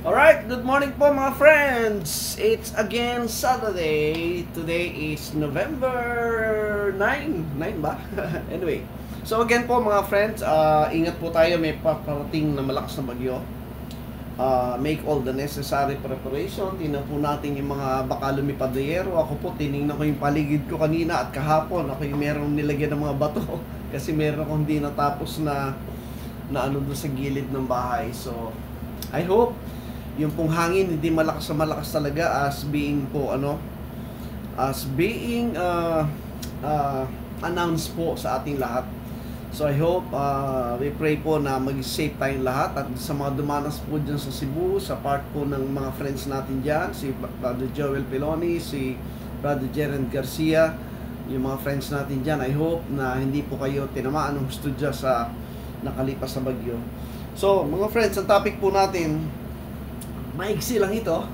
Alright, good morning po mga friends! It's again Saturday. Today is November 9. 9 ba? Anyway, so again po mga friends, ingat po tayo, may paparating na malakas na bagyo. Make all the necessary preparation. Tingnan po natin yung mga baka lumipad na yero. Ako po, tinignan ko yung paligid ko kanina at kahapon. Ako yung merong nilagyan ng mga bato kasi meron akong hindi natapos na ano doon sa gilid ng bahay. So, I hope yung pong hangin hindi malakas na malakas talaga as being announced po sa ating lahat. So I hope we pray po na mag-safe tayong lahat at sa mga dumanas po dyan sa Cebu, sa part po ng mga friends natin dyan, si Brother Joel Peloni, si Brother Jeren Garcia, yung mga friends natin dyan, I hope na hindi po kayo tinamaan ng gusto dyan sa nakalipas sa bagyo. So mga friends, ang topic po natin, maigsi lang ito.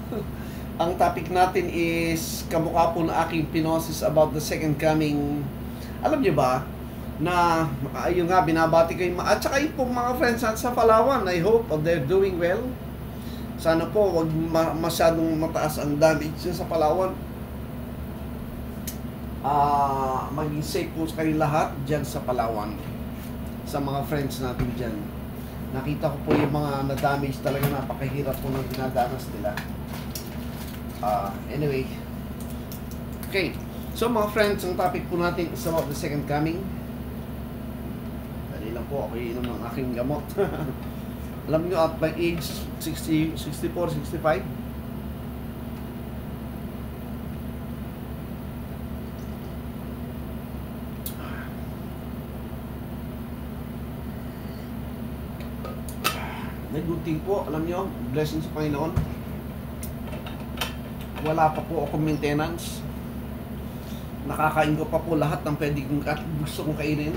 Ang topic natin is kamukha po na aking pinosis about the second coming. Alam niyo ba na ayun nga, binabati ko yung at saka yung mga friends sa Palawan, I hope they're doing well. Sana po wag masyadong mataas ang damage sa Palawan. Maging safe po kayo lahat dyan sa Palawan, sa mga friends natin dyan. Nakita ko po yung mga na-damage talaga, napakahirap po ng dinadanas nila. Anyway. Okay. So mga friends, ang topic po natin is about the second coming. Dali lang po, ako inom ng aking gamot. Alam nyo, at my age, 60, 64, 65, nag-gunting po, alam nyo, blessing sa Panginoon. Wala pa po akong maintenance. Nakakain ko pa po lahat ng pwede kong at gusto kong kainin.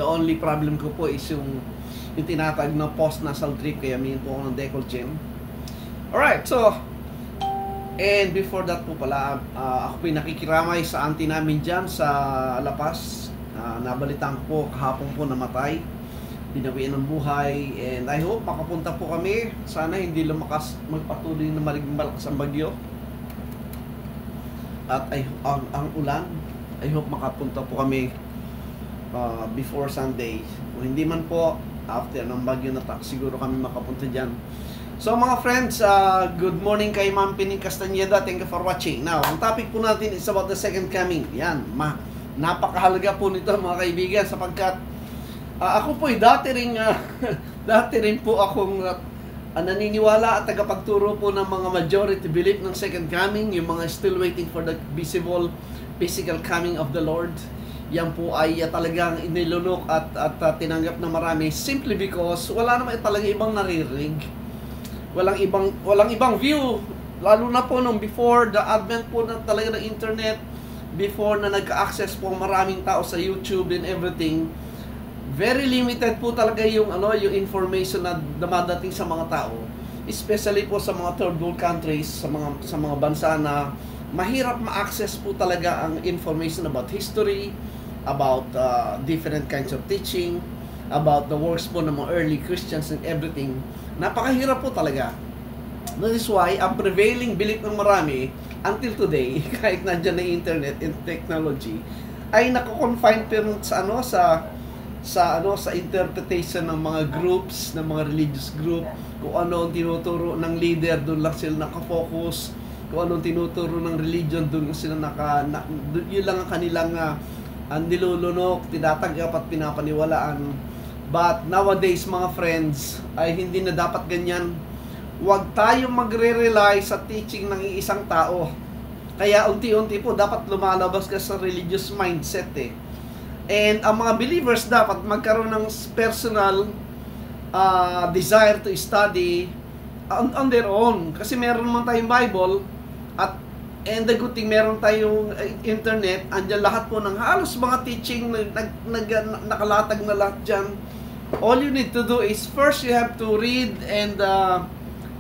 The only problem ko po is yung tinatag na post-nasal drip, kaya mayroon po ako ng Decolgen. Alright, so, and before that po pala, ako po nakikiramay sa auntie namin dyan sa La Paz. Nabalitaan ko po, kahapon po namatay. Binawian ng buhay, and I hope makapunta po kami. Sana hindi lumakas, magpatuloy na malakas ang bagyo at ang ulan. I hope makapunta po kami before Sunday. Kung hindi man po, after ng bagyo na siguro kami makapunta dyan. So mga friends, good morning kay Ma'am Pining Castañeda. Thank you for watching. Now, ang topic po natin is about the second coming. Yan, napakahalaga po nito mga kaibigan, sapagkat ako po dati rin po akong naniniwala at tagapagturo po ng mga majority belief ng second coming, yung mga still waiting for the visible physical coming of the Lord. Yan po ay talagang inilunok at tinanggap na marami simply because wala naman talaga ibang naririnig. Walang ibang view, lalo na po nung before the advent po na talaga ng internet, before na nagka-access po maraming tao sa YouTube and everything. Very limited po talaga yung yung information na dumadating sa mga tao, especially po sa mga third world countries, sa mga bansa na mahirap ma-access po talaga ang information about history, about different kinds of teaching, about the works po ng mga early Christians and everything. Napakahirap po talaga. That is why ang prevailing belief ng marami until today, kahit nandiyan na internet and technology, ay nako-confine pero sa interpretation ng mga groups, ng mga religious group, kung ano ang tinuturo ng leader, doon lang sila nakafocus. Kung ano ang tinuturo ng religion, doon sila yun lang ang kanilang nilulunok, tinatanggap at pinapaniwalaan. But nowadays mga friends, ay hindi na dapat ganyan. Huwag tayong magre-rely sa teaching ng isang tao. Kaya unti-unti po dapat lumalabas ka sa religious mindset And ang mga believers dapat magkaroon ng personal desire to study on their own. Kasi meron naman tayong Bible and the good thing, meron tayong internet. Andiyan lahat po ng halos mga teaching nakalatag na lahat dyan. All you need to do is first you have to read and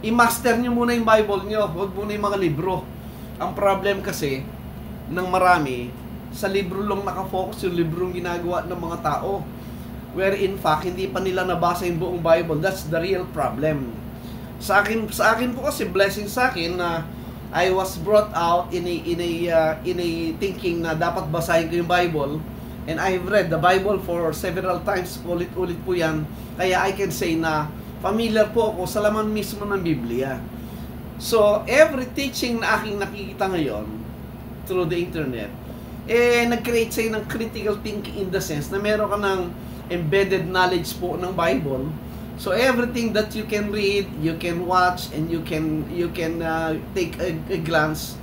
i-master nyo muna yung Bible nyo. Huwag muna yung mga libro. Ang problem kasi ng marami, sa libro lang nakafocus, yung librong ginagawa ng mga tao, where in fact hindi pa nila nabasa yung buong Bible. That's the real problem. Sa akin po kasi blessing sa akin na I was brought out in a thinking na dapat basahin ko yung Bible, and I've read the Bible for several times, ulit-ulit po yan, kaya I can say na familiar po ako sa laman mismo ng Biblia. So, every teaching na aking nakikita ngayon through the internet, nag-create sa'yo ng critical thinking in the sense na meron ka ng embedded knowledge po ng Bible. So everything that you can read, you can watch, and you can take a glance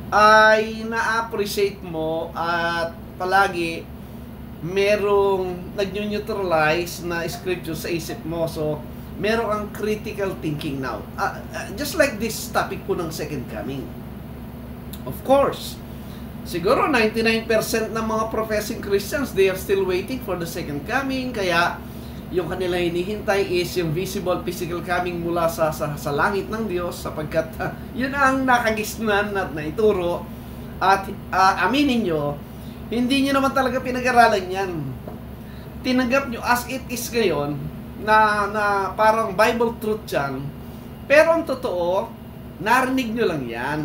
ay na-appreciate mo, at palagi merong nag-neutralize na scripture sa isip mo. So meron kang critical thinking now. Just like this topic po ng second coming. Of course, siguro 99% ng mga professing Christians, they are still waiting for the second coming, kaya yung kanila hinihintay is yung visible physical coming mula sa langit ng Diyos, sapagkat yun ang nakagisnan at naituro. At aminin nyo, hindi nyo naman talaga pinag-aralan yan. Tinanggap nyo as it is ngayon na parang Bible truth yan, pero ang totoo, narinig nyo lang yan.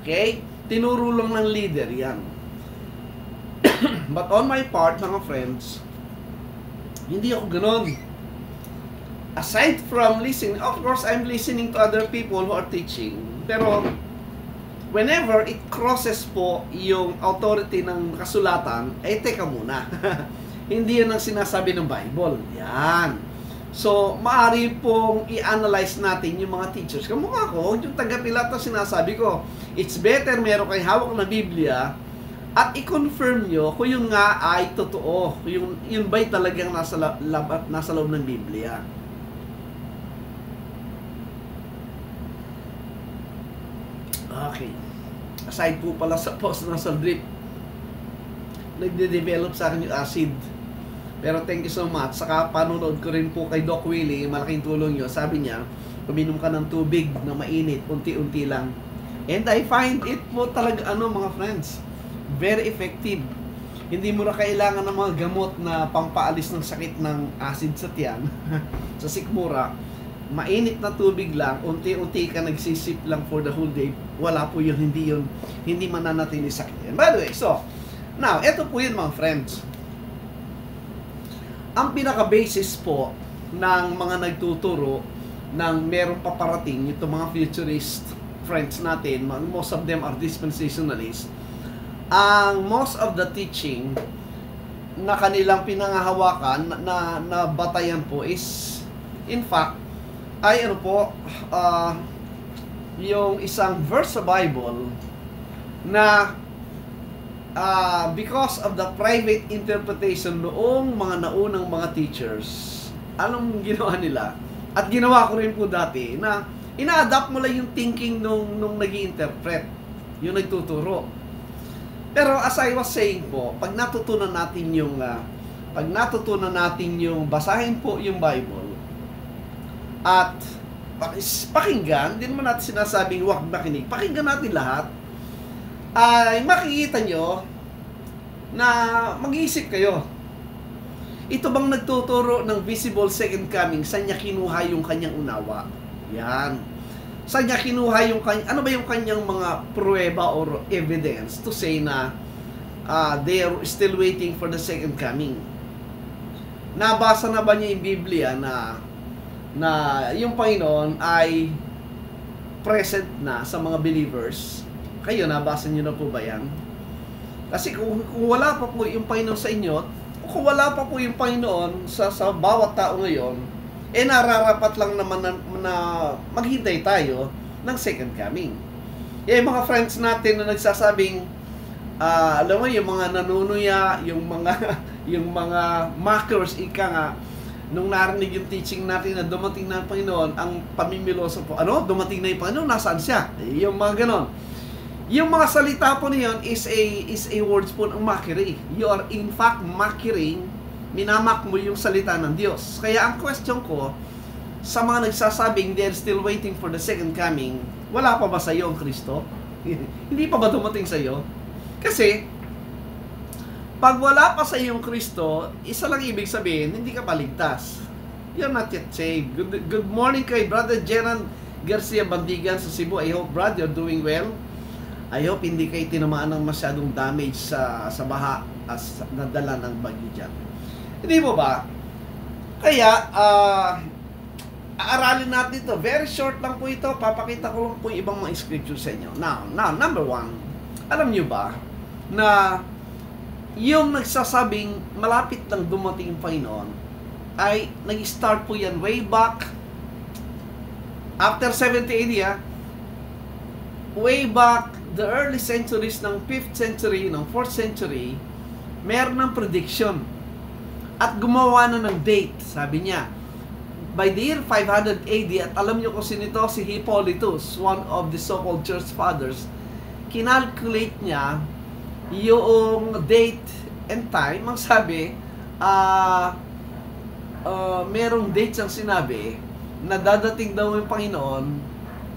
Okay? Tinuro lang ng leader yan. But on my part, mga friends, hindi ako ganun. Aside from listening, of course, I'm listening to other people who are teaching. Pero, whenever it crosses po yung authority ng kasulatan, teka muna. Hindi yan ang sinasabi ng Bible. Yan. So, maaari pong i-analyze natin yung mga teachers. Kamukha ko, yung taga-pilat na sinasabi ko, it's better meron kayong hawak na Biblia at i-confirm nyo kung yun nga ay totoo, yun ba'y talagang nasa loob ng Biblia. Okay. Aside po pala sa post-nasal drip, nagde-develop sa akin yung acid. Pero thank you so much. Saka panonood ko rin po kay Doc Willie, malaking tulong yun. Sabi niya, uminom ka ng tubig na mainit, unti-unti lang. And I find it po talaga, mga friends, very effective. Hindi mo na kailangan ng mga gamot na pampaalis ng sakit ng acid sa tiyan, sa sikmura. Mainit na tubig lang, unti-unti ka nagsisip lang for the whole day. Wala po yun, hindi mananatili sakit yan. By the way, so, now, eto po yun mga friends. Ang pinaka-basis po ng mga nagtuturo ng merong paparating, itong mga futurist friends natin, most of them are dispensationalists. Ang most of the teaching na kanilang pinangahawakan na batayan po is, in fact, ay yung isang verse sa Bible na because of the private interpretation noong mga naunang mga teachers, anong ginawa nila? At ginawa ko rin po dati, na ina-adapt mo lang yung thinking nung nag-i-interpret, yung nagtuturo. Pero as I was saying po, pag natutunan natin yung basahin po yung Bible at pakinggan, hindi naman natin sinasabing huwag makinig, pakinggan natin lahat, ay makikita nyo na mag-iisip kayo. Ito bang nagtuturo ng visible second coming, saan niya kinuha yung kanyang unawa? Yan. Saan niya kinuha yung ano ba yung kanyang mga pruweba or evidence to say na they are still waiting for the second coming? Nabasa na ba niya yung Biblia na yung Panginoon ay present na sa mga believers? Kayo, nabasa niyo na po ba yan? Kasi kung wala pa po yung Panginoon sa inyo, kung wala pa po yung Panginoon sa bawat tao ngayon, nararapat lang naman na maghintay tayo ng second coming. Yung mga friends natin na nagsasabing, alam mo, yung mga nanunuya, yung mga mockers, ika nga, nung narinig yung teaching natin na dumating na ang Panginoon, ang pamimiloso po, dumating na yung Panginoon, nasaan siya? Yung mga ganon. Yung mga salita po niyon is a words po ng mockery. You are in fact mocking, minamak mo yung salita ng Diyos. Kaya ang question ko, sa mga nagsasabing they're still waiting for the second coming, wala pa ba sa iyo ang Kristo? Hindi pa ba dumating sa iyo? Kasi, pag wala pa sa iyo ang Kristo, isa lang ibig sabihin, hindi ka paligtas. you're not yet saved. Good morning kay Brother Jeran Garcia Bandigan sa Cebu. I hope, Brad, you're doing well. I hope hindi kayo tinamaan ng masyadong damage sa baha as nadala ng bagyo dyan. Hindi mo ba? Kaya, aaralin natin ito. Very short lang po ito. Papakita ko lang po yung ibang mga scripture sa inyo. Now, number one, alam nyo ba na yung nagsasabing malapit lang dumating yung Panginoon ay nag-start po yan way back after 70 AD, way back the early centuries ng 5th century, ng 4th century, meron ng prediction at gumawa na ng date. Sabi niya, by the year 500 AD, at alam niyo kung sino ito, si Hippolytus, one of the so-called church fathers, kinalculate niya yung date and time. Ang sabi, merong dates ang sinabi na dadating daw yung Panginoon,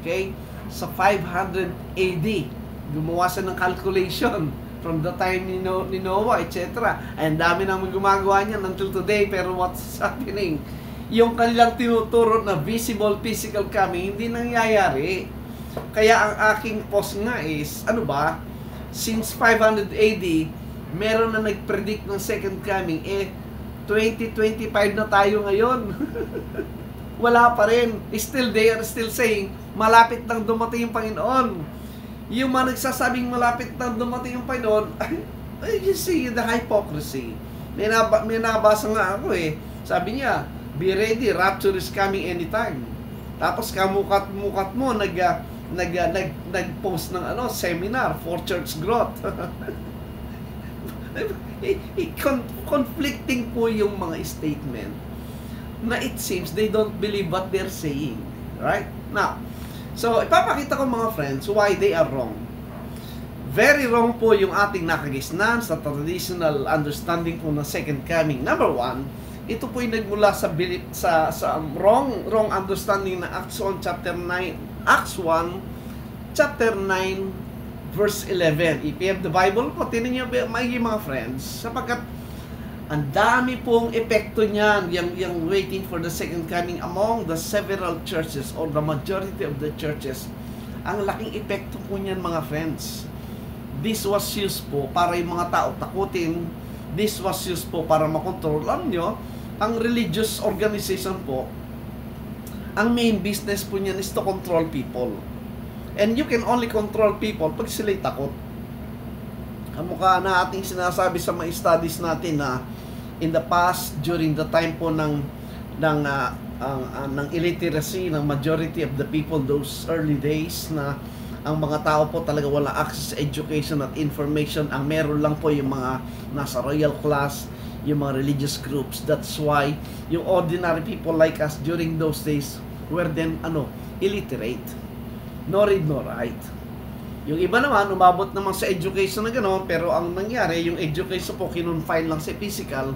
okay, sa 500 AD. Gumawa siya ng calculation from the time ni Noah, etc. Ang dami nang gumagawa niyan until today, pero what's happening? Yung kanilang tinuturo na visible physical coming, hindi nangyayari. Kaya ang aking post nga is, ano ba, since 500 AD, meron na nag-predict ng second coming, 2025 na tayo ngayon. Wala pa rin. Still, they are still saying, malapit nang dumating yung Panginoon. Yung mga nagsasabing malapit nang dumating yung Panginoon, you see the hypocrisy. May nabasa nga ako Sabi niya, be ready, rapture is coming anytime. Tapos kamukat-mukat mo, nag-post ng seminar for church growth. Conflicting po yung mga statement na it seems they don't believe what they're saying. Right? Now, so ipapakita ko mga friends why they are wrong. Very wrong po yung ating nakagisnan sa traditional understanding po ng second coming. Number one, ito po yung nagmula sa wrong understanding na Acts 1 chapter 9, Acts 1 chapter 9 verse 11. If you have the Bible po, tinan niyo maigi mga friends, sapagkat ang dami pong epekto niyan, yung waiting for the second coming among the several churches or the majority of the churches. Ang laking epekto po niyan mga friends. This was used po para yung mga tao takutin. This was used po para makontrol. Alam nyo, ang religious organization po, ang main business po niyan is to control people. And you can only control people pag sila'y takot. Kamukha na ating sinasabi sa mga studies natin na in the past, during the time po ng illiteracy ng majority of the people, those early days na ang mga tao po talaga wala access to education at information, ang meron lang po yung mga nasa royal class, yung mga religious groups. That's why yung ordinary people like us during those days were then illiterate, no read no write. Yung iba naman umabot naman sa education na gano'n, pero ang nangyari yung education po kinonfine lang sa physical.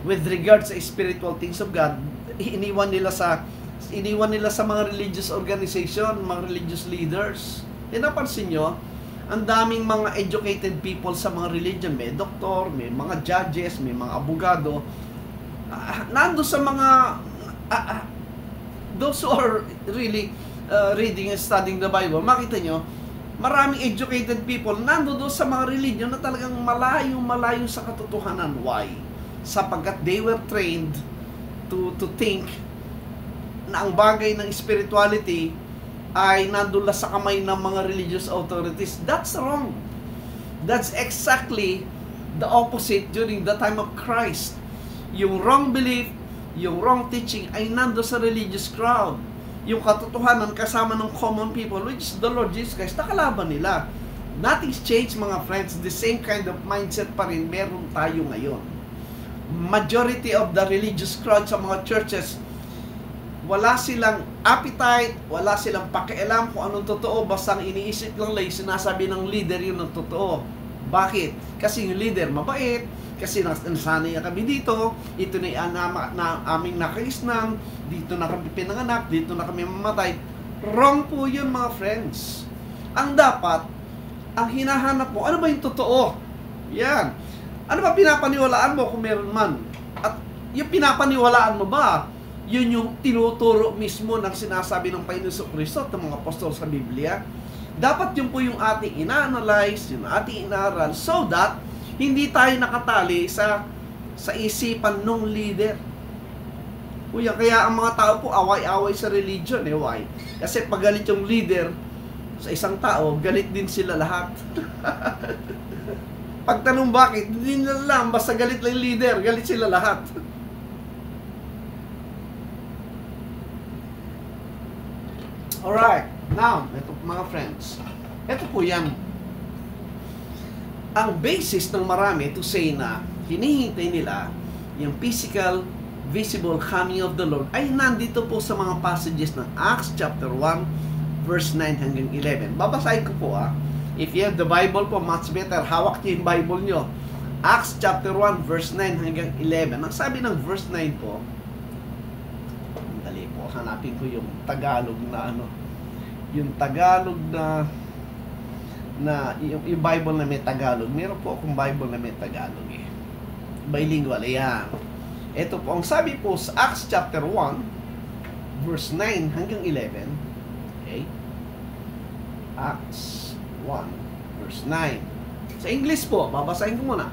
With regards sa spiritual things of God, iniwan nila sa mga religious organization, mga religious leaders. Napansin nyo, ang daming mga educated people sa mga religion, may doktor, may mga judges, may mga abogado, nando sa mga those who are really reading and studying the Bible. Makita nyo, maraming educated people nando doon sa mga religion na talagang malayo sa katotohanan. Why? Sapagkat they were trained to think na ang bagay ng spirituality ay nandun sa kamay ng mga religious authorities. That's wrong. That's exactly the opposite during the time of Christ. Yung wrong belief, yung wrong teaching ay nandun sa religious crowd. Yung katotohanan kasama ng common people, which is the Lord Jesus Christ, nakalaban nila. Nothing's changed mga friends. The same kind of mindset pa rin meron tayo ngayon. Majority of the religious crowd sa mga churches, wala silang appetite, wala silang pakialam kung anong totoo, basta ang iniisip lang sinasabi ng leader yun ng totoo. Bakit? Kasi yung leader mabait, kasi nasanay kami dito, ito na aming nakaisnang, dito na kami pinanganak, dito na kami mamatay. Wrong po yun mga friends. Ang dapat, ang hinahanap mo, ano ba yung totoo? Yan. Ano ba pinapaniwalaan mo kung meron man? At yung pinapaniwalaan mo ba, Yun yung tinuturo mismo ng sinasabi ng Panginoon Kristo at ng mga apostol sa Biblia. Dapat yun po yung ating ina-analyze, yung ating inaral, so that hindi tayo nakatali sa isipan ng leader. Kuya, kaya ang mga tao po away-away sa religion. Why? Kasi pag galit yung leader sa isang tao, galit din sila lahat. Pagtanong bakit, hindi nila lang, basta galit lang yung leader, galit sila lahat. Alright, now, ito mga friends, ito po yan. Ang basis ng marami to say na hinihintay nila yung physical, visible coming of the Lord ay nandito po sa mga passages ng Acts chapter 1, verse 9 hanggang 11. Babasahin ko po If you have the Bible po, much better. Hawak niyo yung Bible nyo. Acts chapter 1, verse 9 hanggang 11. Ang sabi ng verse 9 po, dali po, hanapin ko yung Tagalog na yung Tagalog yung Bible na may Tagalog. Meron po akong Bible na may Tagalog bilingual. Ayan. Ito po, ang sabi po sa Acts chapter 1, verse 9 hanggang 11. Okay? Acts 1, verse 9. Sa English po, babasahin ko muna.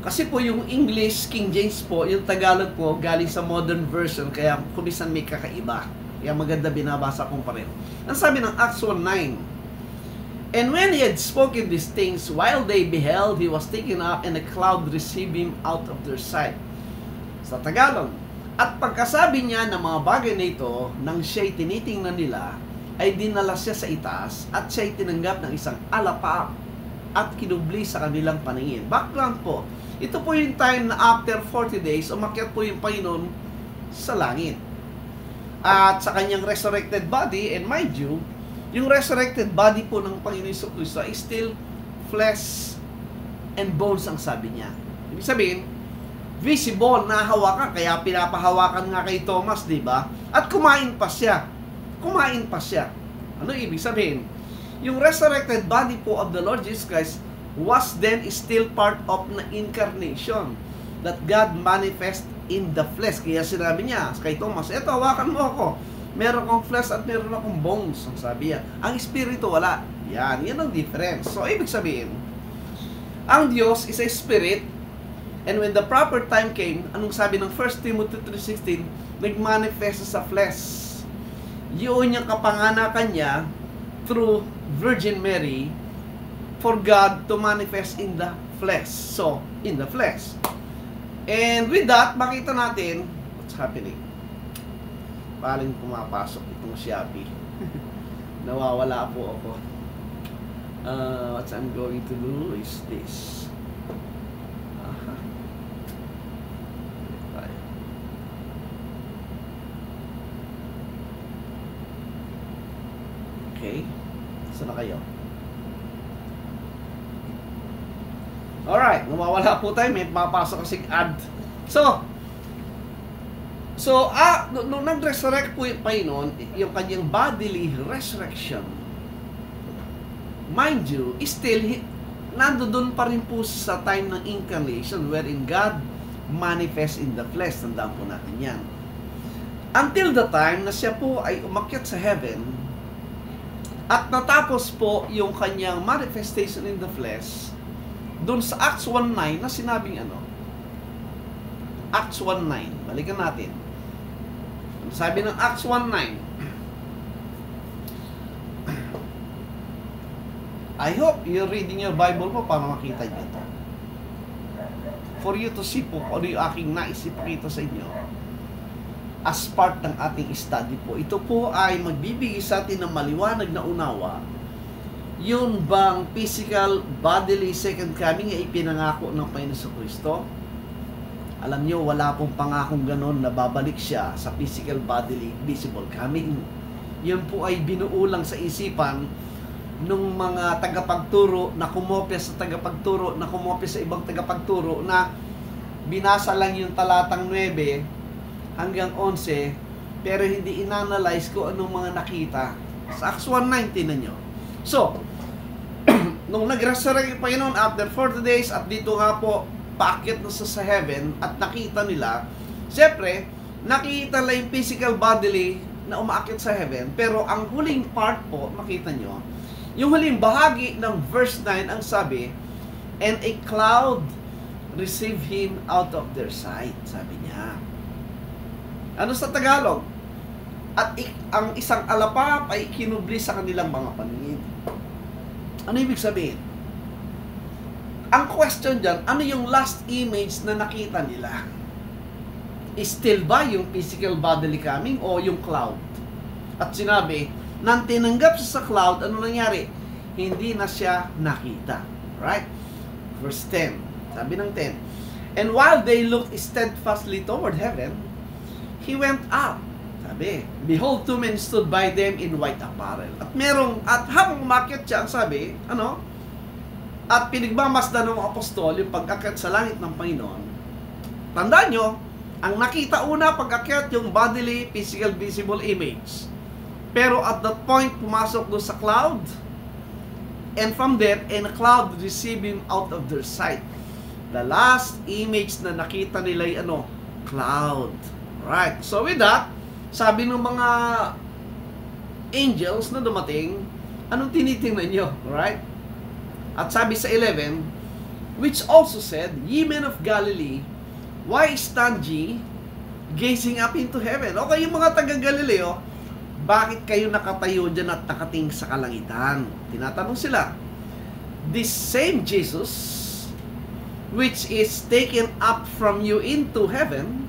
Kasi po yung English, King James po, yung Tagalog po, galing sa modern version, kaya kumisan may kakaiba. Kaya maganda binabasa kong pareho. Ang sabi ng Acts 1:9, And when he had spoken these things, while they beheld, he was taken up, and a cloud received him out of their sight. Sa Tagalog, at pagkasabi niya ng mga bagay na ito, nang siya'y tinitingnan nila, ay dinala siya sa itaas, at siya'y tinanggap ng isang alapa at kinubli sa kanilang paningin. Background po, ito po yung time na after 40 days, umakyat po yung Panginoon sa langit. At sa kanyang resurrected body, and mind you, yung resurrected body po ng Panginoon Jesucristo ay still flesh and bones ang sabi niya. Ibig sabihin, visible, nahawakan, kaya pinapahawakan nga kay Thomas, di ba? At kumain pa siya. Kumain pa siya. Ano ibig sabihin? Yung resurrected body po of the Lord Jesus Christ was then still part of the incarnation that God manifest in the flesh. Kaya sinabi niya kay Thomas, eto, hawakan mo ako. Meron akong flesh at meron akong bones, ang sabi niya. Ang espiritu wala. Yan ang difference. So, ibig sabihin, ang Diyos is a spirit, and when the proper time came, anong sabi ng 1 Timothy 3:16, nagmanifest sa flesh. Yun yung kapanganakan niya through Virgin Mary for God to manifest in the flesh. So, in the flesh. And with that, makita natin what's happening. Paling pumapasok itong Shopee. Nawawala po ako. What I'm going to do is this. Okay. Saan na kayo? Alright. Nawawala po tayo. May pumapasok kasing ad. So, nung nag-resurrect po yung Panginoon, yung kanyang bodily resurrection, mind you, still, nandoon pa rin po sa time ng incarnation wherein God manifests in the flesh. Tandaan po natin yan. Until the time na siya po ay umakyat sa heaven at natapos po yung kanyang manifestation in the flesh doon sa Acts 1:9 na sinabing Acts 1:9. Balikan natin. Sabi ng Acts 1:9, I hope you're reading your Bible po para makita nyo ito. For you to see po kung ano yung aking naisipakita sa inyo as part ng ating study po. Ito po ay magbibigay sa atin ng maliwanag na unawa yun bang physical, bodily second coming ay ipinangako ng Panginoon Jesucristo. Alam nyo, wala pong pangakong ganon na babalik siya sa physical, bodily, visible coming. Yun po ay binuulang sa isipan nung mga tagapagturo na kumopya sa tagapagturo, na kumopya sa ibang tagapagturo, na binasa lang yung talatang 9 hanggang 11, pero hindi inanalyze ko anong mga nakita. Sa Acts 1:19 na nyo. So, nung nag-resurrect yung Panginoon after 40 days, at dito nga po, paakyat na sa heaven, at nakita nila Siyempre, nakita lang yung physical bodily na umaakyat sa heaven, pero ang huling part po, makita nyo, yung huling bahagi ng verse 9, ang sabi, and a cloud received him out of their sight, sabi niya. Ano sa Tagalog? At ang isang alapap ay kinubli sa kanilang mga paningin. Ano ibig sabihin? Ang question dyan, ano yung last image na nakita nila? Still ba yung physical bodily coming o yung cloud? At sinabi, nang tinanggap siya sa cloud, ano nangyari? Hindi na siya nakita. Right? Verse 10. Sabi ng 10. And while they looked steadfastly toward heaven, he went up. Sabi, behold, two men stood by them in white apparel. At habang umakyat siya, ang sabi, at pinagmamasdan ng apostol yung pag-akyat sa langit ng Panginoon. Tandaan nyo, ang nakita una pag-akyat yung bodily, physical, visible image. Pero at that point, pumasok doon sa cloud. And from there, and a cloud received him out of their sight. The last image na nakita nila ay cloud. Right. So with that, sabi ng mga angels na dumating, anong tinitingnan nyo? Right? At sabi sa 11, which also said, ye men of Galilee, why stand ye gazing up into heaven? Okay, yung mga taga-Galileo, bakit kayo nakatayo dyan at nakating sa kalangitan? Tinatanong sila. This same Jesus, which is taken up from you into heaven,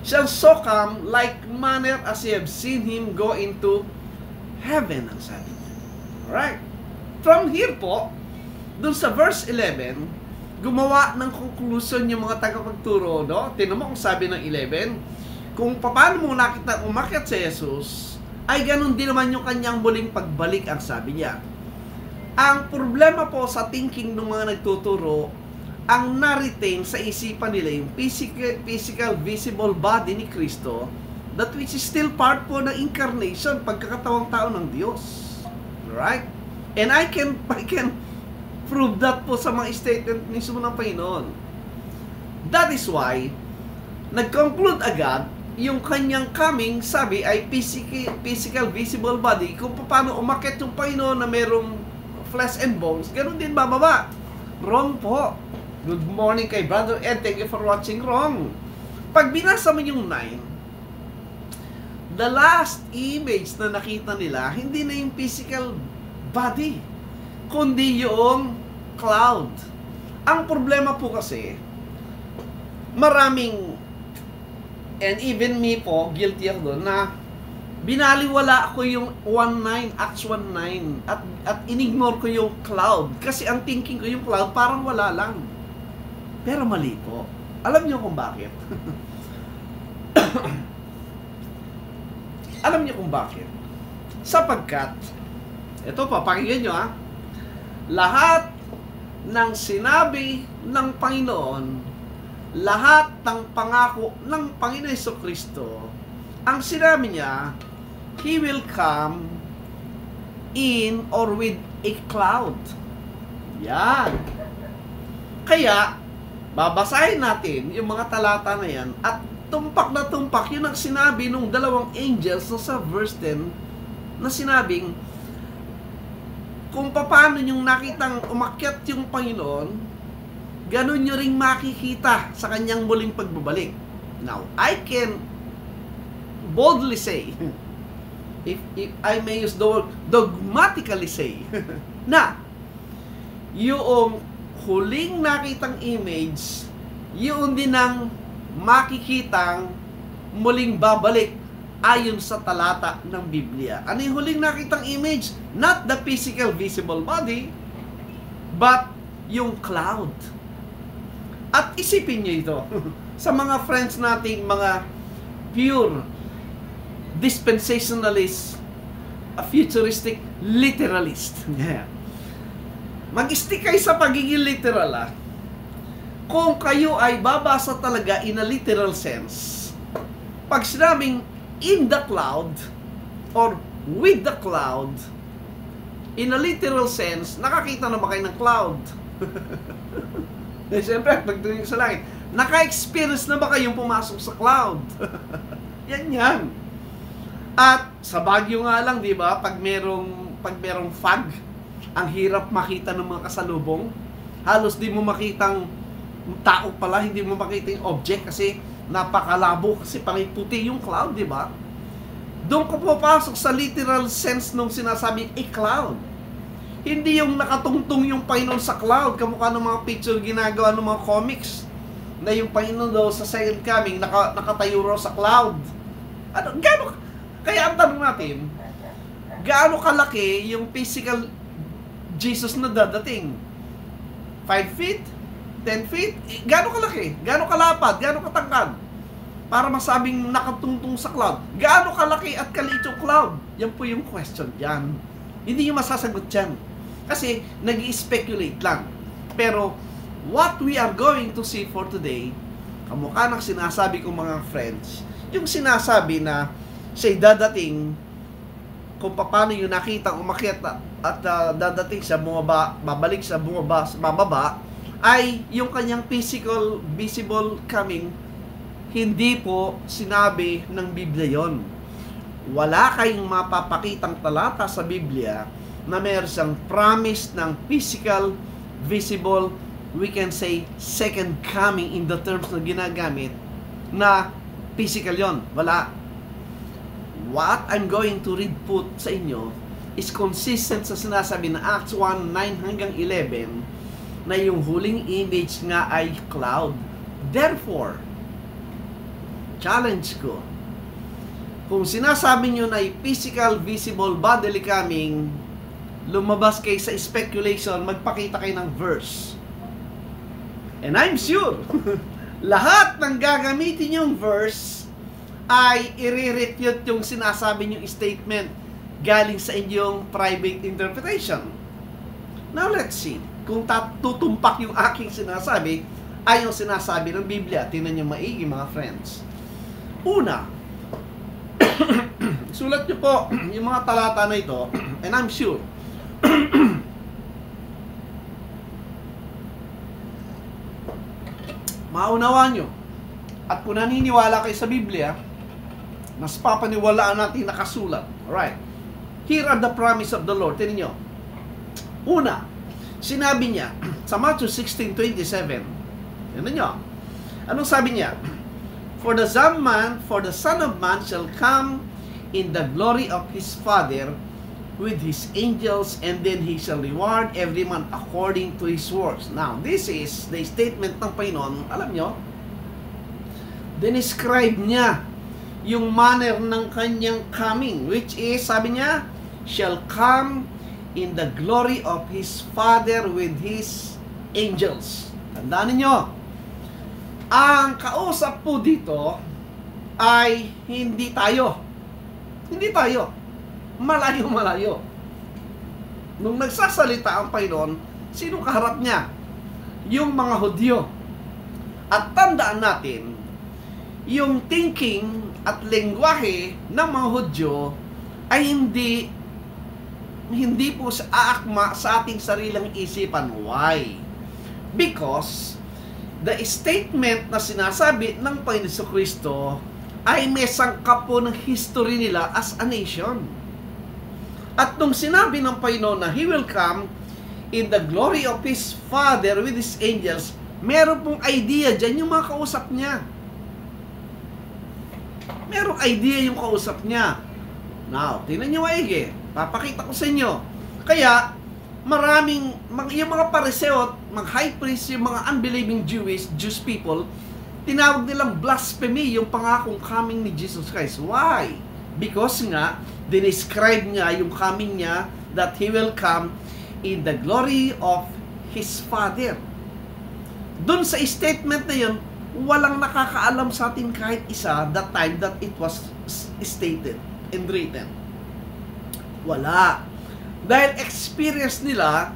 shall so come like manner as ye have seen him go into heaven, ang sabi niya. Alright. From here po, dun sa verse 11, gumawa ng conclusion yung mga tagapagturo, no? Tingnan mo kung sabi ng 11, kung paano mo nakita umakyat si Jesus, ay ganun din naman yung kanyang muling pagbalik, ang sabi niya. Ang problema po sa thinking ng mga nagtuturo, ang na-retain sa isipan nila yung physical visible body ni Kristo, that which is still part po ng incarnation, pagkakatawang tao ng Diyos. Right? And I can prove that po sa mga statement mismo ng Panginoon. That is why, nag-conclude agad, yung kanyang coming, sabi, ay physical visible body. Kung paano umakyat yung Panginoon na merong flesh and bones, ganun din bababa. Wrong po. Good morning kay Brother Ed. Thank you for watching. Wrong. Pag binasa mo yung 9, the last image na nakita nila, hindi na yung physical body, kundi yung cloud. Ang problema po kasi, maraming, and even me po, guilty ako doon, na binaliwala ako yung 1.9, Acts 1.9, at inignore ko yung cloud. Kasi ang thinking ko yung cloud, parang wala lang. Pero mali po. Alam niyo kung bakit? Alam niyo kung bakit? Sapagkat, ito pa, pakinggan nyo lahat ng sinabi ng Panginoon, lahat ng pangako ng Panginoon Jesucristo, ang sinabi niya, He will come in or with a cloud. Yan. Kaya, babasahin natin yung mga talata na yan at tumpak na tumpak yun ang sinabi ng dalawang angels na sa verse 10 na sinabing kung paano yung nakitang umakyat yung Panginoon, ganun nyo ring makikita sa kanyang muling pagbabalik. Now, I can boldly say, if I may use the word, dogmatically say, na yung huling nakitang image, yun din ang makikitang muling babalik ayon sa talata ng Biblia. Ano yung huling nakitang image? Not the physical visible body, but yung cloud. At isipin nyo ito, sa mga friends nating mga pure dispensationalist, futuristic literalist. Yeah. Mag-stick kayo sa pagiging literal kung kayo ay babasa talaga in a literal sense. Pag sinabing in the cloud or with the cloud, in a literal sense, nakakita na ba kayo ng cloud? Eh, siyempre, pagdating sa langit, naka-experience na ba kayong pumasok sa cloud? Yan. At sa Baguio nga lang, di ba, pag merong fog, ang hirap makita ng mga kasalubong. Halos di mo makitang tao pala, hindi mo makita yung object kasi napakalabo kasi puti yung cloud, di ba? Doon ko papasok sa literal sense nung sinasabi a cloud. Hindi yung nakatungtong yung Panginoon sa cloud, kamukha ng mga picture ginagawa ng mga comics na yung Panginoon daw sa second coming nakatayo raw sa cloud. Kaya ang tanong natin, gaano kalaki yung physical Jesus na dadating? 5 feet? 10 feet? Gaano kalaki? Gaano kalapad? Gaano katangkad? Para masabing nakatungtong sa cloud. Gaano kalaki at kaliit yung cloud? Yan po yung question dyan. Hindi yung masasagot dyan. Kasi nag-i-speculate lang. Pero what we are going to see for today, kamukha ng sinasabi kong mga friends, yung sinasabi na siya'y dadating kung paano yung nakita umakyat at dadating siya babalik siya bababa, ay yung kanyang physical, visible coming, hindi po sinabi ng Biblia yon. Wala kayong mapapakitang talata sa Biblia na mayroon siyang promise ng physical, visible, we can say, second coming in the terms na ginagamit na physical yon. Wala. What I'm going to read po sa inyo is consistent sa sinasabi na Acts 1:9 hanggang 11 na yung huling image nga ay cloud. Therefore, challenge ko, kung sinasabi nyo na ay physical, visible, bodily coming, lumabas kayo sa speculation, magpakita kayo ng verse. And I'm sure, lahat ng gagamitin yung verse ay i-refute yung sinasabi nyong statement galing sa inyong private interpretation. Now let's see, kung tutumpak yung aking sinasabi ay yung sinasabi ng Biblia. Tingnan nyo maigi mga friends. Una, sulat nyo po yung mga talata na ito, and I'm sure maunawaan nyo. At kung naniniwala kayo sa Biblia, mas papaniwalaan natin nakasulat. Alright. Here are the promise of the Lord. Tingnan nyo. Una, sinabi niya sa Matthew 16:27. Tingnan nyo. Anong sabi niya? For the Son of Man shall come in the glory of His Father with His angels, and then He shall reward every man according to his works. Now, this is the statement ng Panginoon. Alam nyo, describe niya yung manner ng kanyang coming, which is, sabi niya, shall come in the glory of His Father with His angels. Tandaan ninyo, ang kausap po dito ay hindi tayo. Hindi tayo. Malayo-malayo. Nung nagsasalita ang Panginoon, sino kaharap niya? Yung mga Hudyo. At tandaan natin, yung thinking at lengguwahe ng mga Hudyo ay hindi po aakma sa ating sarilang isipan. Why? Because the statement na sinasabi ng Panginoon Jesucristo ay may sangkap po ng history nila as a nation. At nung sinabi ng Panginoon na He will come in the glory of His Father with His angels, meron pong idea dyan yung mga kausap niya. Merong idea yung kausap niya. Now, tingnan nyo maigi. Papakita ko sa inyo. Kaya, yung mga pariseo, mga high priest, yung mga unbelieving Jewish people, tinawag nilang blasphemy yung pangakong coming ni Jesus Christ. Why? Because nga, dinescribe niya yung coming niya that He will come in the glory of His Father. Doon sa statement na yun, walang nakakaalam sa atin kahit isa that time that it was stated and written. Wala. Dahil experience nila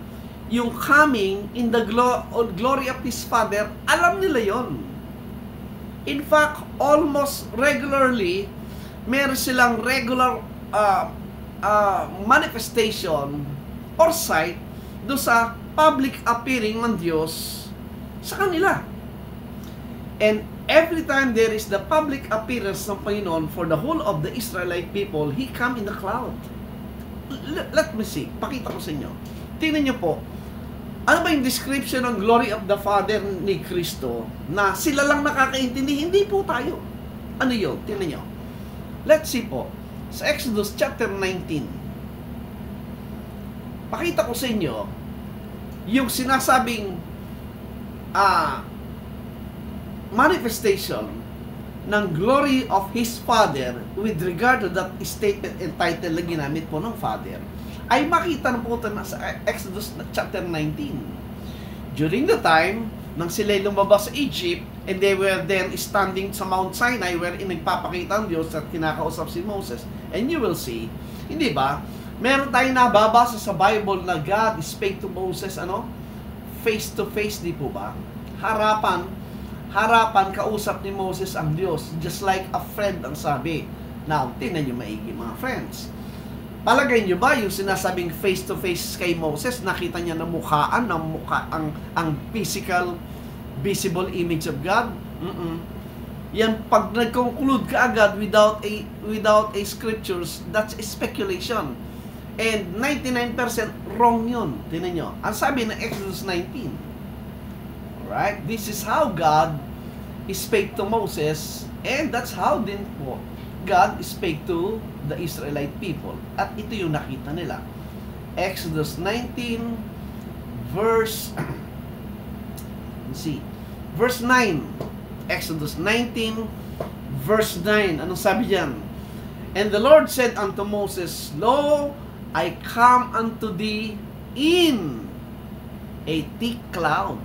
yung coming in the glory of His Father, alam nila yon. In fact, almost regularly, meron silang regular manifestation or sight do sa public appearing ng Diyos sa kanila. And every time there is the public appearance ng Panginoon for the whole of the Israelite people, He come in the cloud. Let me see. Pakita ko sa inyo. Tingnan niyo po. Ano ba yung description ng glory of the Father ni Kristo na sila lang nakakaintindi? Hindi po tayo. Ano yun? Tingnan niyo. Let's see po. Sa Exodus chapter 19. Pakita ko sa inyo yung sinasabing manifestation ng glory of His Father with regard to that statement and title na ginamit po ng Father ay makita na po sa Exodus chapter 19. During the time nang sila lumabas sa Egypt and they were then standing sa Mount Sinai wherein nagpapakita ang Diyos at kinakausap si Moses. And you will see, hindi ba, meron tayong nababasa sa Bible na God spake to Moses, face to face, di po ba? Harapan, kausap ni Moses ang Diyos, just like a friend ang sabi. Now, tingnan nyo maigi mga friends. Palagay nyo ba yung sinasabing face to face kay Moses, nakita niya na mukhaan, ang physical, visible image of God? Yan, pag nag-conclude ka agad without a scriptures, that's a speculation. And 99% wrong yun. Tingnan nyo. Ang sabi ng Exodus 19. Alright? This is how God spake to Moses. And that's how din po God spake to the Israelite people. At ito yung nakita nila. Exodus 19 verse let's see. Verse 9. Exodus 19 verse 9. Anong sabi diyan? And the Lord said unto Moses, Lo, I come unto thee in a thick cloud.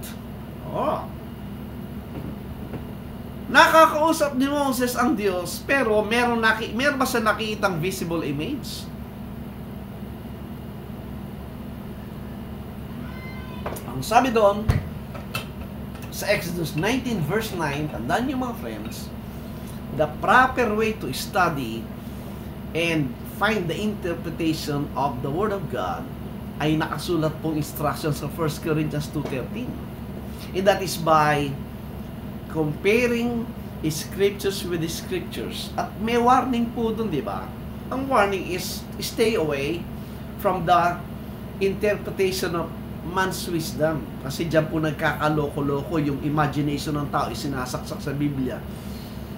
Nakakausap ni Moses ang Diyos, pero meron ba siya nakitang visible image? Ang sabi doon, sa Exodus 19 verse 9, tandaan niyo mga friends, the proper way to study and find the interpretation of the Word of God ay nakasulat pong instruction sa 1 Corinthians 2:13. And that is by comparing scriptures with the scriptures. At may warning po dun, di ba? Ang warning is stay away from the interpretation of man's wisdom. Kasi dyan po nagkakaloko-loko yung imagination ng tao, isinasaksak sa Biblia.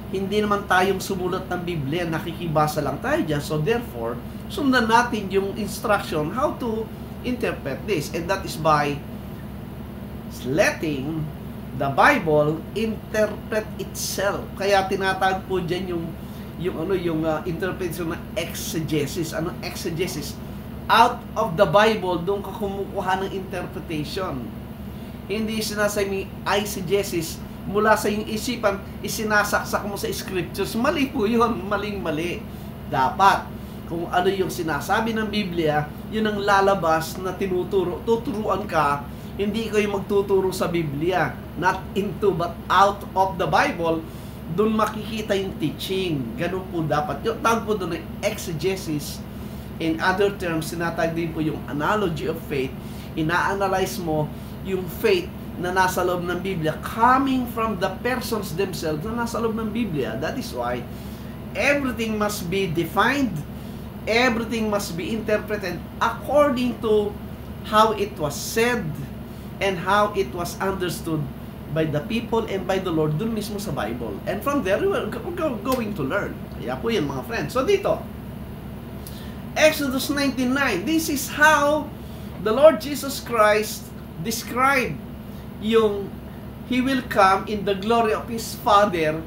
Hindi naman tayong sumulat ng Biblia, nakikibasa lang tayo dyan. So therefore, sundan natin yung instruction how to interpret this. And that is by letting the Bible interpret itself. Kaya tinatawag po dyan yung interpretation ng exegesis. Anong exegesis? Out of the Bible, doon ka kumukuha ng interpretation. Hindi sinasabi eisegesis, mula sa iyong isipan, isinasaksak mo sa scriptures. Mali po yun, maling-mali. Dapat, kung ano yung sinasabi ng Biblia, yun ang lalabas na tuturuan ka. Hindi ko yung magtuturo sa Biblia, not into but out of the Bible. Doon makikita yung teaching. Ganun po dapat. Yung tawag po doon ay exegesis. In other terms, sinatag din po yung analogy of faith. Ina-analyze mo yung faith na nasa loob ng Biblia coming from the persons themselves na nasa loob ng Biblia. That is why everything must be defined, everything must be interpreted according to how it was said and how it was understood by the people and by the Lord dun mismo sa Bible. And from there, we're going to learn. Kaya po yan mga friends. So dito, Exodus 19:9, this is how the Lord Jesus Christ described yung He will come in the glory of His Father.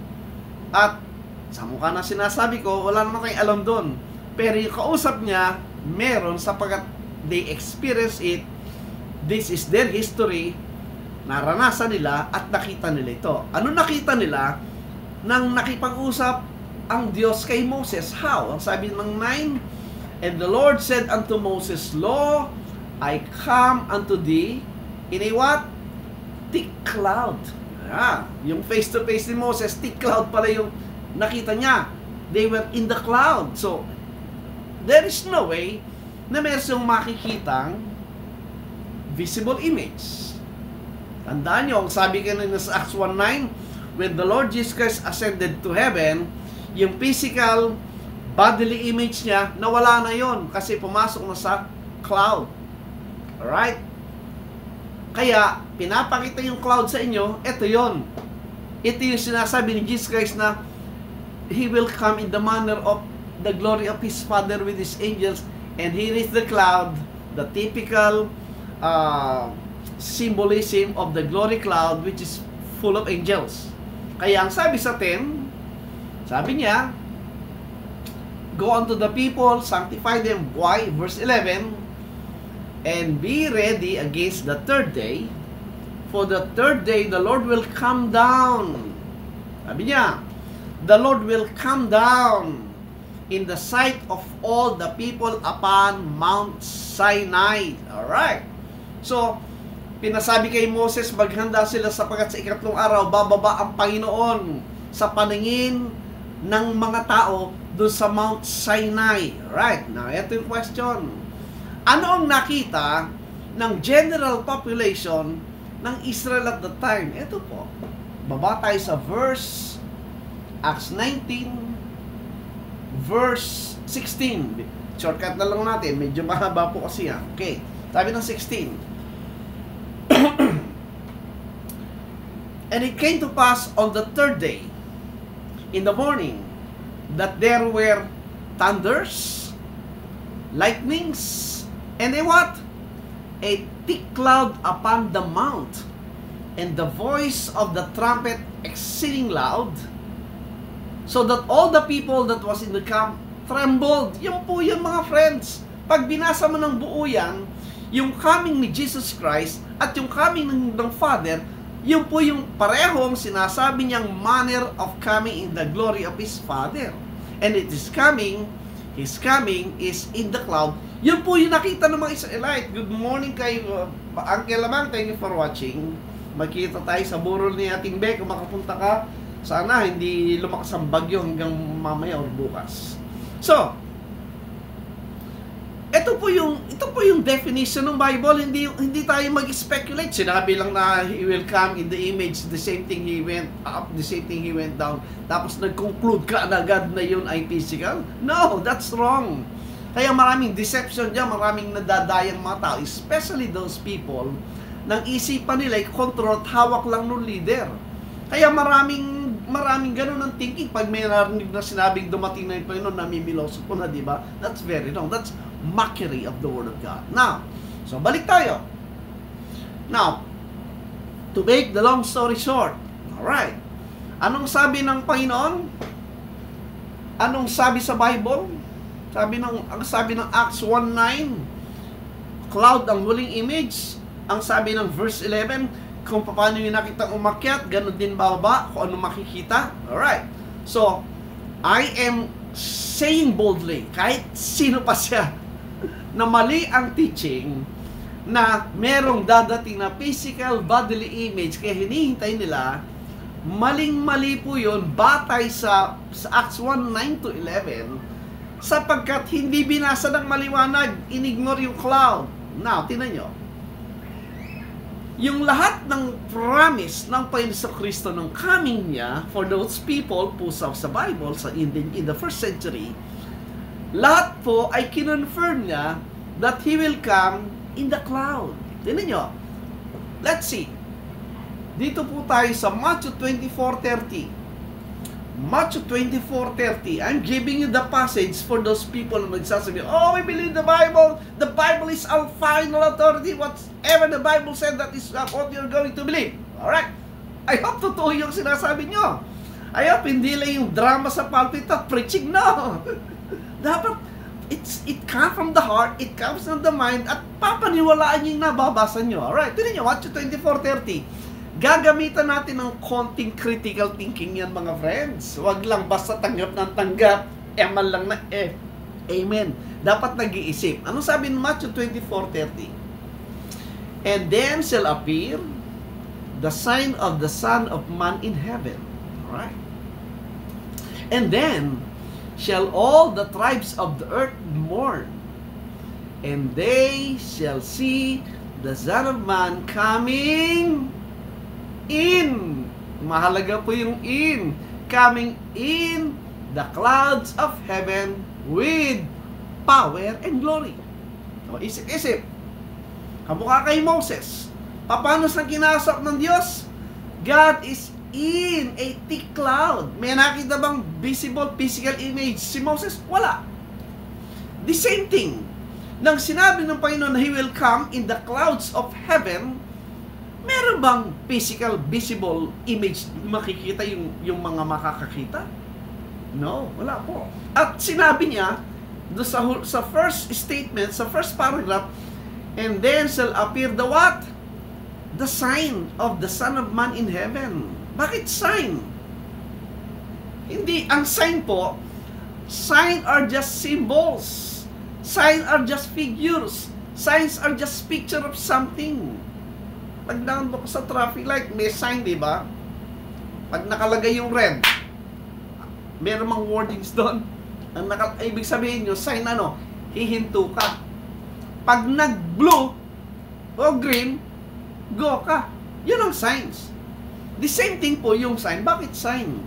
At sa mukha na sinasabi ko, wala naman tayong alam doon. Pero yung kausap niya, meron sapagkat they experience it. This is their history. Naranasan nila at nakita nila ito. Ano nakita nila? Nang nakipag-usap ang Diyos kay Moses. How? Ang sabi ng 9, and the Lord said unto Moses, Lo, I come unto thee in a what? Thick cloud. Yung face-to-face ni Moses, thick cloud pala yung nakita niya. They were in the cloud. So, there is no way na meron makikitang visible image. Tandaan nyo, ang sabi kanina sa Acts 1:9, when the Lord Jesus Christ ascended to heaven, yung physical bodily image niya, nawala na yon kasi pumasok na sa cloud. Alright? Kaya, pinapakita yung cloud sa inyo, ito yon. Ito yung sinasabi ni Jesus Christ na He will come in the manner of the glory of His Father with His angels, and here is the cloud, the typical symbolism of the glory cloud, which is full of angels. Kaya ang sabi sa 10, sabi niya, go unto the people, sanctify them. Why? Verse 11, and be ready against the third day, for the third day the Lord will come down. Sabi niya, the Lord will come down in the sight of all the people upon Mount Sinai. Alright. So, pinasabi kay Moses, maghanda sila sapagkat sa ikatlong araw, bababa ang Panginoon sa paningin ng mga tao doon sa Mount Sinai. Right. Now, ito yung question. Ano ang nakita ng general population ng Israel at the time? Ito po. Baba tayo sa verse Acts 19, verse 16. Shortcut na lang natin. Medyo mahaba po kasi yan. Okay. Sabi ng 16. And it came to pass on the third day, in the morning, that there were thunders, lightnings, and a what? A thick cloud upon the mount, and the voice of the trumpet exceeding loud, so that all the people that was in the camp trembled. Yan po yun, mga friends. Pag binasa mo ng buo yan, yung coming ni Jesus Christ at yung coming ng Father, yun po yung parehong sinasabi niyang manner of coming in the glory of His Father. And it is coming, His coming is in the cloud. Yun po yung nakita ng mga Israelite. Good morning kay Uncle Lamang, thank you for watching. Magkita tayo sa burol ni ating Bek. Kung makapunta ka, sana hindi lumakas ang bagyo hanggang mamaya or bukas. So, ito po yung definition ng Bible. Hindi tayo mag-speculate. Sinabi lang na He will come in the image, the same thing He went up, the same thing He went down. Tapos nag-conclude ka na agad na yun ay physical. No, that's wrong. Kaya maraming deception dyan, maraming nadadayang mga tao, especially those people nang isipan nila ay control at hawak lang ng leader. Kaya maraming ganun ang thinking. Pag may narinig na sinabing dumating na yung Panginoon, namimiloso po na, di ba? That's very wrong. That's mockery of the Word of God. Now, so balik tayo. Now, to make the long story short, alright, anong sabi ng Panginoon? Anong sabi sa Bible? Ang sabi ng Acts 1:9, cloud ang huling image. Ang sabi ng verse 11, kung paano yung nakita umakyat, ganun din bababa, kung ano makikita. Alright. So, I am saying boldly, kahit sino pa siya, na mali ang teaching na merong dadating na physical bodily image, kaya hinihintay nila, maling-mali po yun, batay sa Acts 1:9-11, sapagkat hindi binasa ng maliwanag, inignore yung cloud. Now, tingnan nyo. Yung lahat ng promise ng Panginoon sa Kristo ng coming niya for those people po sa Bible in the first century, lahat po ay kinonfirm niya that He will come in the cloud. Tingnan nyo. Let's see. Dito po tayo sa Matthew 24:30. Matthew 24:30. I'm giving you the passage for those people na magsasabi, oh, we believe the Bible. The Bible is our final authority. Whatever the Bible said, that is what you're going to believe. Alright? I hope totoo yung sinasabi nyo. I hope hindi lang yung drama sa pulpit at preaching. No. Dapat, it comes from the heart, it comes from the mind, at papaniwalaan yung nababasa nyo. Alright? Tignan nyo, Matthew 24:30. Gagamitan natin ng konting critical thinking yan, mga friends. Huwag lang basta tanggap ng tanggap, eman lang na amen. Dapat nag-iisip. Anong sabi ng Matthew 24:30? And then shall appear the sign of the Son of Man in heaven. Alright? And then shall all the tribes of the earth mourn, and they shall see the Son of Man coming in. Mahalaga po yung in. Coming in the clouds of heaven with power and glory. O, isip-isip. Kamukha kay Moses. Paano sa kinasap ng Diyos? God is in a thick cloud. May nakita bang visible physical image si Moses? Wala. The same thing. Nang sinabi ng Panginoon na He will come in the clouds of heaven, meron bang physical, visible image makikita yung mga makakakita? No, wala po. At sinabi niya, sa first statement, sa first paragraph, and then shall appear the what? The sign of the Son of Man in heaven. Bakit sign? Hindi, ang sign po, sign are just symbols. Sign are just figures. Signs are just picture of something. Pag down mo sa traffic light, may sign, di ba? Pag nakalagay yung red, meron mang wordings doon. Ibig sabihin nyo, sign ano? Hihinto ka. Pag nag-blue o green, go ka. Yun ang signs. The same thing po yung sign. Bakit sign?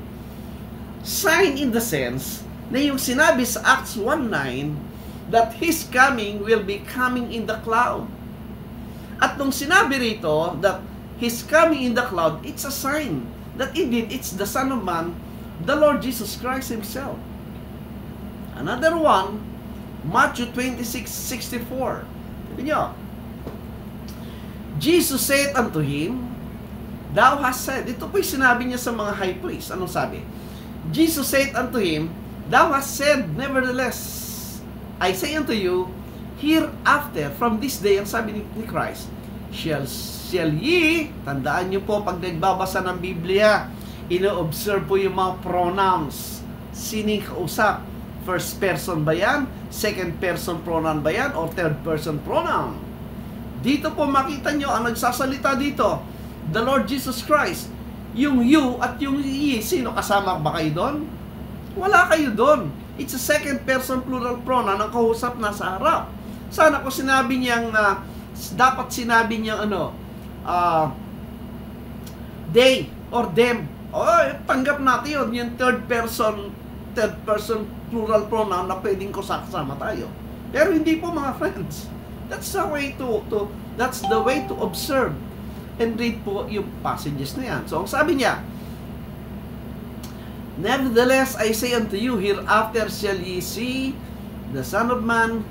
Sign in the sense na yung sinabi sa Acts 1:9 that His coming will be coming in the cloud. At nung sinabi rito that His coming in the cloud, it's a sign that indeed it's the Son of Man, the Lord Jesus Christ Himself. Another one, Matthew 26:64. Tignan nyo. Jesus said unto him, Thou hast said. Ito po'y sinabi niya sa mga high priest. Anong sabi? Jesus said unto him, Thou hast said, nevertheless, I say unto you, hereafter, from this day, ang sabi ni Christ, shall ye, tandaan nyo po, pag nagbabasa ng Biblia, ino-observe po yung mga pronouns. Sining kausap? First person ba yan? Second person pronoun ba yan? Or third person pronoun? Dito po makita nyo, ang nagsasalita dito, the Lord Jesus Christ. Yung you at yung ye, sino kasama ba kayo doon? Wala kayo doon. It's a second person plural pronoun ang kausap nasa harap. Sana ko sinabi niyang dapat sinabi niyang they or them. Tanggap natin yun, yung third person plural pronoun na pwedeng kasama tayo. Pero hindi po, mga friends. That's the way to observe and read po yung passages na yan. So, ang sabi niya, Nevertheless, I say unto you, hereafter shall ye see the Son of Man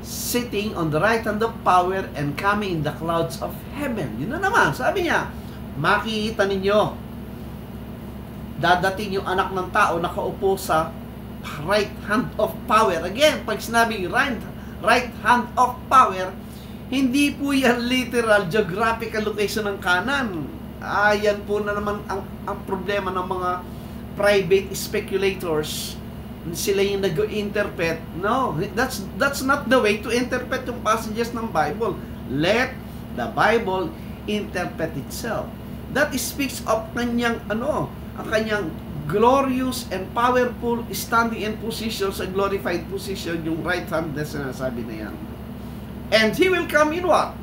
sitting on the right hand of power and coming in the clouds of heaven. Yun na naman. Sabi niya, makikita ninyo, dadating yung anak ng tao nakaupo sa right hand of power. Again, pag sinabing right hand of power, hindi po yan literal geographical location ng kanan. Yan po na naman ang problema ng mga private speculators. Sila yung nag-interpret. No, that's not the way to interpret yung passages ng Bible. Let the Bible interpret itself. That speaks of kanyang ang kanyang glorious and powerful standing and position sa glorified position, yung right hand na sinasabi na yan. And He will come in what?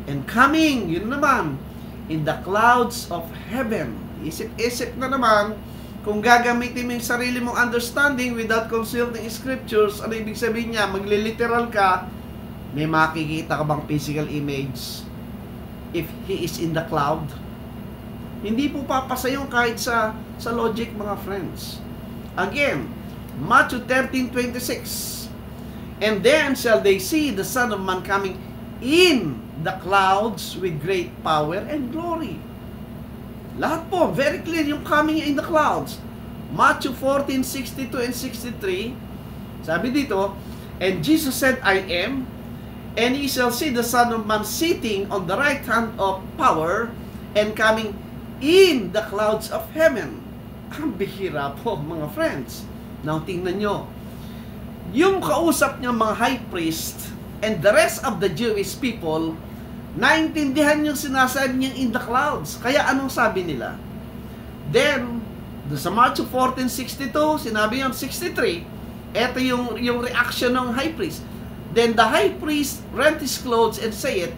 And coming, yun naman, in the clouds of heaven. Isip-isip na naman, kung gagamitin mo yung sarili mong understanding without consulting scriptures, ano ibig sabihin niya? Magliliteral ka, may makikita ka bang physical image if He is in the cloud? Hindi po papasa yung kahit sa logic, mga friends. Again, Matthew 13:26. And then shall they see the Son of Man coming in the clouds with great power and glory. Lahat po, very clear yung coming in the clouds. Matthew 14:62 and 63. Sabi dito, and Jesus said, I am, and ye shall see the Son of Man sitting on the right hand of power and coming in the clouds of heaven. Ang bihira po, mga friends. Now, tingnan nyo. Yung kausap niya mga high priest and the rest of the Jewish people, naintindihan yung sinasabi niya in the clouds. Kaya anong sabi nila? Then, sa Matthew 14:62, sinabi yung 63, eto yung reaction ng high priest. Then the high priest rent his clothes and said,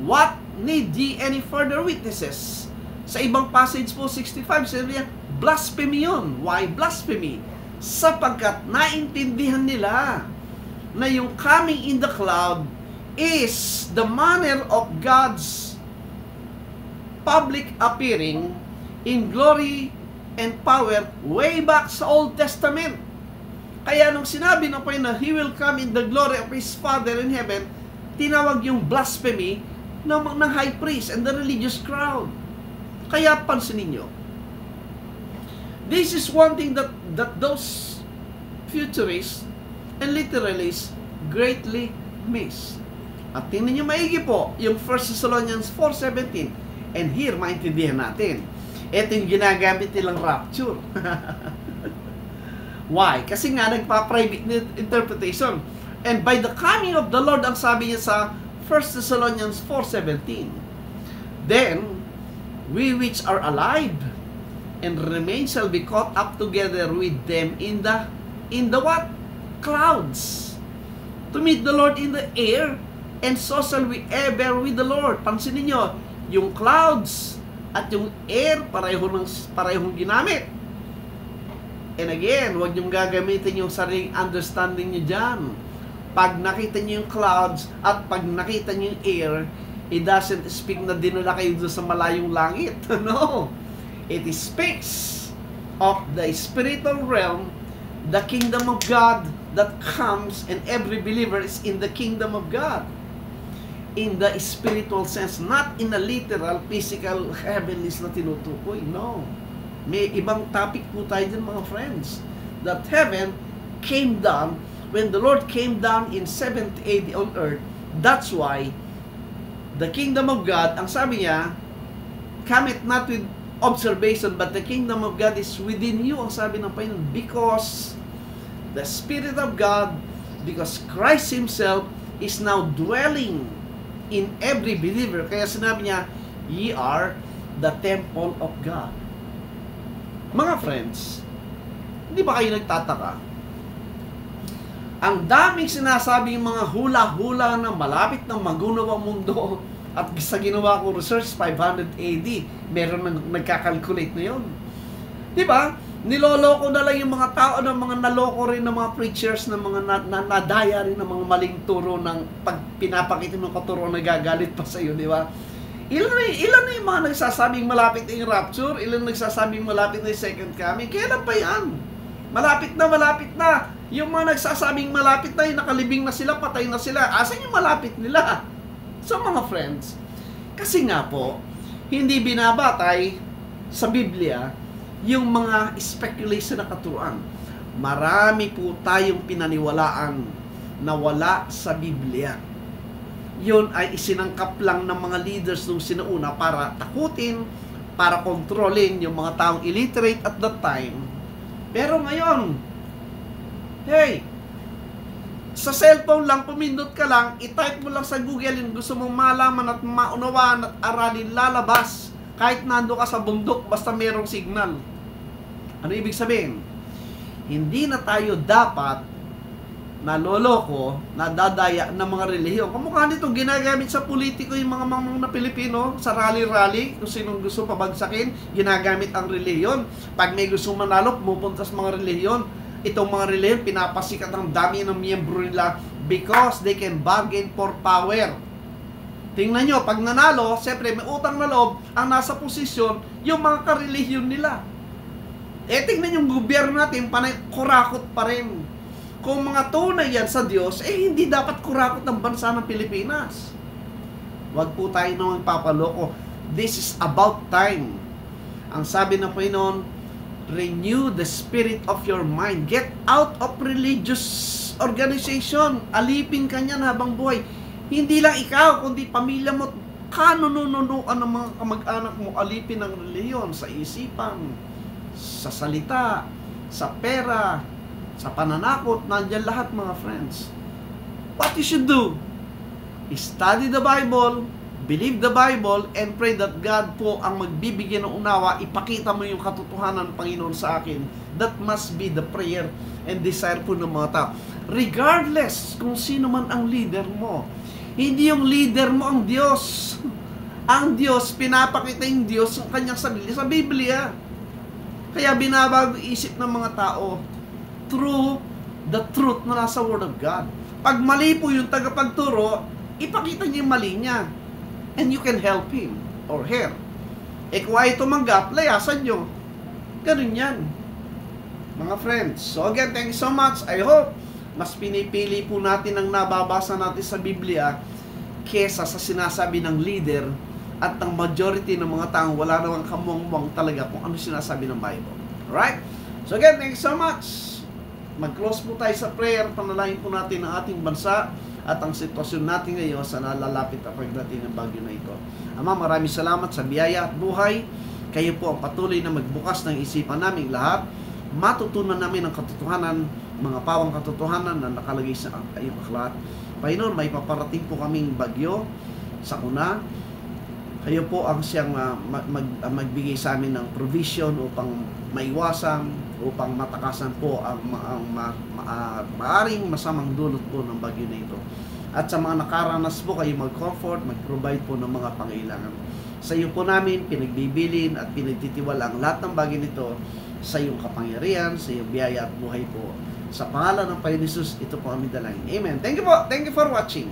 What need ye any further witnesses? Sa ibang passage po, 65, sabi niya, blasphemy yun. Why blasphemy? Sapagkat naintindihan nila na yung coming in the cloud is the manner of God's public appearing in glory and power way back sa Old Testament. Kaya nung sinabi ng Panginoon na He will come in the glory of His Father in heaven, tinawag yung blasphemy ng high priest and the religious crowd. Kaya pansinin nyo, this is one thing that those futurists and literalists greatly miss. At tingnan nyo maigi po, yung 1 Thessalonians 4:17. And here, maintindihan natin. Ito yung ginagamit nilang rapture. Why? Kasi nga, nagpa-private interpretation. And by the coming of the Lord, ang sabi niya sa 1 Thessalonians 4:17, then, we which are alive and remain shall be caught up together with them in the what? Clouds. To meet the Lord in the air, and so shall we ever with the Lord. Pansinin nyo, yung clouds at yung air, parehong ginamit. And again, huwag niyong gagamitin yung sariling understanding niyo dyan. Pag nakita niyo yung clouds at pag nakita niyo yung air, it doesn't speak na dinala kayo doon sa malayong langit. No. It speaks of the spiritual realm, the kingdom of God that comes, and every believer is in the kingdom of God. In the spiritual sense, not in a literal, physical, heavenlies na tinutukoy. No. May ibang topic po tayo dyan, mga friends. That heaven came down, when the Lord came down in 70 AD on earth, that's why the kingdom of God, ang sabi niya, cometh not with observation, but the kingdom of God is within you, ang sabi ng Panginoon, because the Spirit of God, because Christ Himself is now dwelling in every believer. Kaya sinabi niya, ye are the temple of God. Mga friends, hindi ba kayo nagtataka? Ang daming sinasabing mga hula-hula na malapit ng magunaw ang mundo, at sa ginawa ko research, 500 AD, meron nagkakalculate na yun. Di ba? Niloloko na lang yung mga tao ng mga naloko rin ng mga preachers, ng mga nadaya rin ng mga maling turo ng pag pinapakita ng katuro na gagalit pa sa iyo, di ba? Ilan na yung mga nagsasabing malapit na yung rapture? Ilan nagsasabing malapit na yung second coming? Kailan pa yan? Malapit na. Yung mga nagsasabing malapit na, yung nakalibing na sila, patay na sila. Asan yung malapit nila? So mga friends, kasi nga po, hindi binabatay sa Biblia yung mga speculation na katuruan. Marami po tayong pinaniwalaan na wala sa Biblia. Yun ay isinangkap lang ng mga leaders nung sinauna para takutin, para kontrolin yung mga taong illiterate at that time. Pero ngayon, hey, sa cellphone lang, pumindot ka lang, i-type mo lang sa Google yung gusto mong malaman at maunawaan at aralin, lalabas. Kahit nando ka sa bundok, basta merong signal. Ano ibig sabihin? Hindi na tayo dapat naloloko, nadadaya ng mga relihiyon. Kamukha nito, ginagamit sa politiko yung mga mamang na Pilipino, sa rally-rally, kung sinong gusto pabagsakin, ginagamit ang relihiyon. Pag may gusto manalo, pumupunta sa mga relihiyon. Itong mga relihiyon, pinapasikat ang dami ng miyembro nila because they can bargain for power. Tingnan nyo, pag nanalo, siyempre may utang na loob, ang nasa posisyon, yung mga karelihiyon nila. Tingnan yung gobyerno natin, panay kurakot pa rin. Kung mga tunay yan sa Diyos, hindi dapat kurakot ng bansa ng Pilipinas. Huwag po tayo nang magpapaloko. This is about time. Ang sabi ng Panginoon, renew the spirit of your mind. Get out of religious organization. Alipin ka niyan habang buhay. Hindi lang ikaw, kundi pamilya mo, kanunununuan ng mga kamag-anak mo, alipin ang reliyon sa isipan, sa salita, sa pera, sa pananakot, nandiyan lahat mga friends. What you should do is study the Bible, believe the Bible, and pray that God po ang magbibigay ng unawa, ipakita mo yung katotohanan ng Panginoon sa akin. That must be the prayer and desire po ng mga tao. Regardless kung sino man ang leader mo. Hindi yung leader mo ang Diyos. Ang Diyos, pinapakita yung Diyos ang kanyang sarili sa Biblia. Kaya binabago isip ng mga tao through the truth na nasa Word of God. Pag mali po yung tagapagturo, ipakita niya yung mali niya. And you can help him or her. Kung ay tumanggap, layasan nyo. Ganun yan. Mga friends. So again, thank you so much. I hope mas pinipili po natin ang nababasa natin sa Biblia kesa sa sinasabi ng leader at ng majority ng mga taong wala namang kamuang talaga kung ano sinasabi ng Bible. Alright? So again, thank you so much. Mag-close po tayo sa prayer. Panalangin po natin ang ating bansa at ang sitwasyon natin ngayon sa nalalapit na pagdating ng bagyo na ito. Ama, maraming salamat sa biyaya at buhay. Kayo po ang patuloy na magbukas ng isipan naming lahat. Matutunan namin ang katotohanan, mga pawang katotohanan na nakalagay sa iyong aklat. Panginoon, may paparating po kaming bagyo sa una. Kayo po ang siyang magbigay sa amin ng provision upang maiwasan, upang matakasan po ang maaring masamang dulot po ng bagyo na ito. At sa mga nakaranas po, kayo mag-comfort, mag-provide po ng mga pangailangan. Sa iyo po namin, pinagbibilin at pinagtitiwala ang lahat ng bagyo nito sa iyong kapangyarihan, sa iyong biyaya at buhay po. Sa pangalan ng Panginoon Jesus, ito po ang aming dalangin. Amen. Thank you po. Thank you for watching.